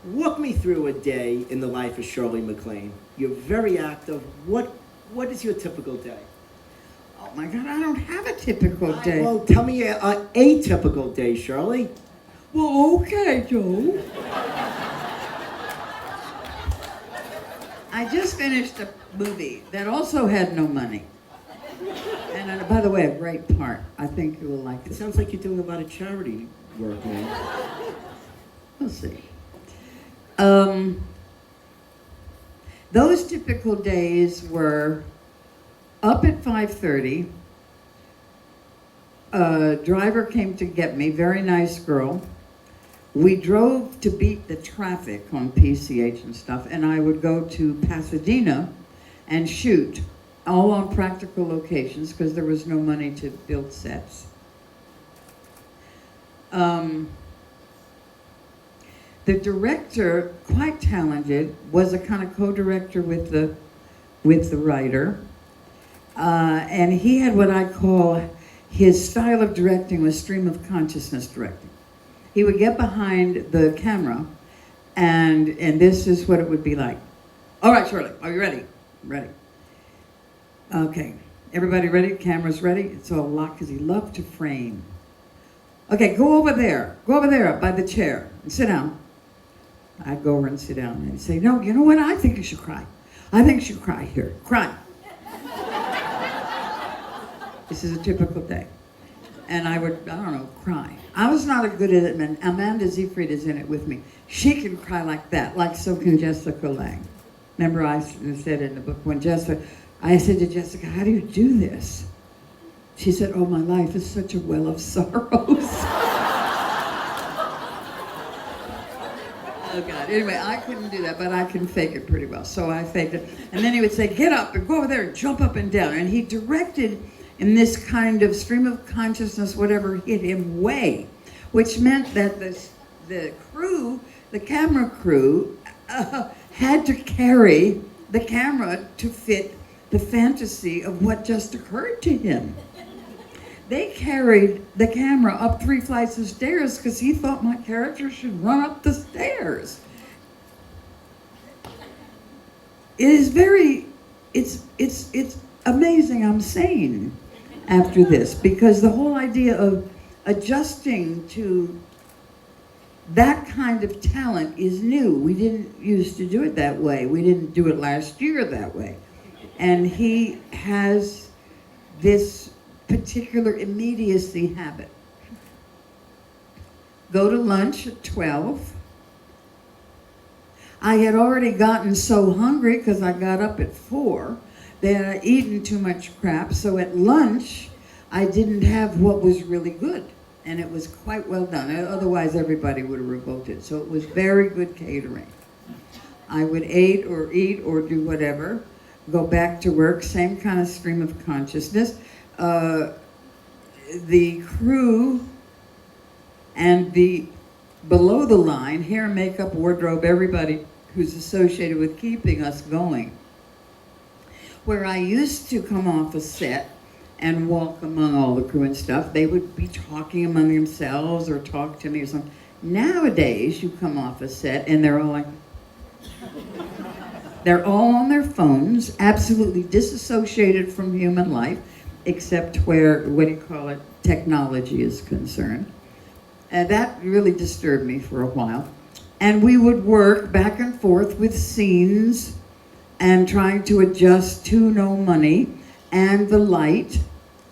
Walk me through a day in the life of Shirley MacLaine. You're very active. What is your typical day? Oh my God, I don't have a typical day. Well, tell me a typical day, Shirley. Well, okay, Joe. I just finished a movie that also had no money. And by the way, a great part. I think you will like It it. sounds like you're doing a lot of charity work, man. We'll see. Those typical days were up at 5:30. A driver came to get me, very nice girl. We drove to beat the traffic on PCH and stuff, and I would go to Pasadena and shoot, all on practical locations because there was no money to build sets. The director, quite talented, was a kind of co-director with the writer, and he had what I call his style of directing was stream of consciousness directing. He would get behind the camera, and this is what it would be like. All right, Shirley, are you ready? Ready. Okay, everybody ready? Camera's ready? It's all locked because he loved to frame. Okay, go over there by the chair and sit down. I'd go over and sit down and he'd say, no, you know what? I think you should cry. I think you should cry here. Cry. This is a typical day. And I would, I don't know, cry. I was not a good at it, and Amanda Seyfried is in it with me. She can cry like that, like so can Jessica Lange. Remember I said in the book, I said to Jessica, how do you do this? She said, oh, my life is such a well of sorrows. Oh, God. Anyway, I couldn't do that, but I can fake it pretty well. So I faked it. And then he would say, get up and go over there and jump up and down. And he directed in this kind of stream of consciousness, whatever hit him way, which meant that the crew, the camera crew, had to carry the camera to fit the fantasy of what just occurred to him. They carried the camera up 3 flights of stairs because he thought my character should run up the stairs. It is very, it's amazing I'm sane after this, because the whole idea of adjusting to that kind of talent is new. We didn't used to do it that way. We didn't do it last year that way. And he has this particular immediacy habit. Go to lunch at 12. I had already gotten so hungry because I got up at 4 that I'd eaten too much crap. So at lunch, I didn't have what was really good. And it was quite well done. Otherwise, everybody would have revolted. So it was very good catering. I would eat or do whatever, go back to work, same kind of stream of consciousness. The crew and the below the line, hair, makeup, wardrobe, everybody who's associated with keeping us going. Where I used to come off a set and walk among all the crew and stuff, they would be talking among themselves or talk to me or something. Nowadays, you come off a set and they're all like, they're all on their phones, absolutely disassociated from human life, except where, what do you call it, technology is concerned. And that really disturbed me for a while. And we would work back and forth with scenes and trying to adjust to no money and the light,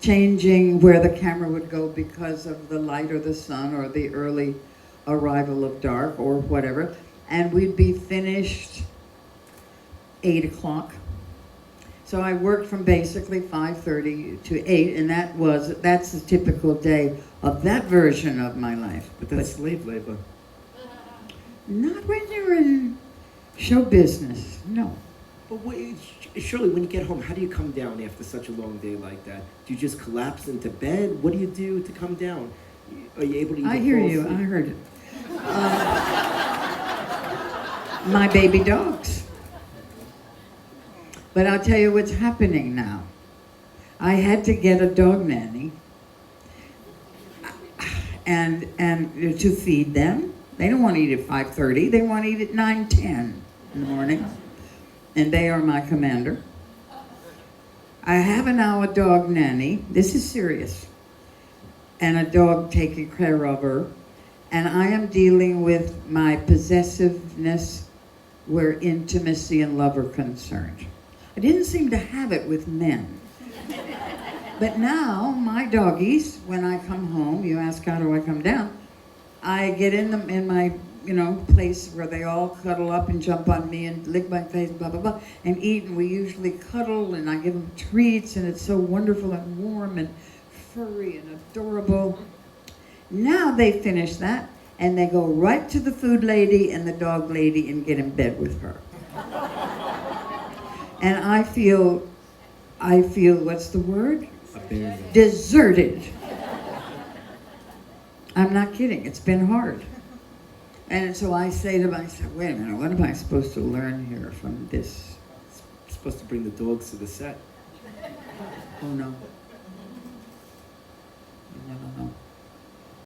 changing where the camera would go because of the light or the sun or the early arrival of dark or whatever. And we'd be finished 8 o'clock. So I worked from basically 5:30 to 8, and that's a typical day of that version of my life. But that's slave labor. Not when you're in show business, no. But Shirley, when you get home, how do you come down after such a long day like that? Do you just collapse into bed? What do you do to come down? Are you able to? I hear you. I heard it. My baby dogs. But I'll tell you what's happening now. I had to get a dog nanny and to feed them They don't want to eat at 5:30. They want to eat at 9:10 in the morning. And they are my commander. I have now a dog nanny. This is serious. And a dog taking care of her. And I am dealing with my possessiveness where intimacy and love are concerned. I didn't seem to have it with men. But now, my doggies, when I come home, you ask how do I come down, I get in my, place where they all cuddle up and jump on me and lick my face, blah, blah, blah, and eat, and we usually cuddle, and I give them treats, and it's so wonderful and warm and furry and adorable. Now they finish that, and they go right to the food lady and the dog lady and get in bed with her. And I feel, what's the word? Abandoned. Deserted. I'm not kidding, it's been hard. And so I say to myself, wait a minute, what am I supposed to learn here from this? Supposed to bring the dogs to the set. Oh no.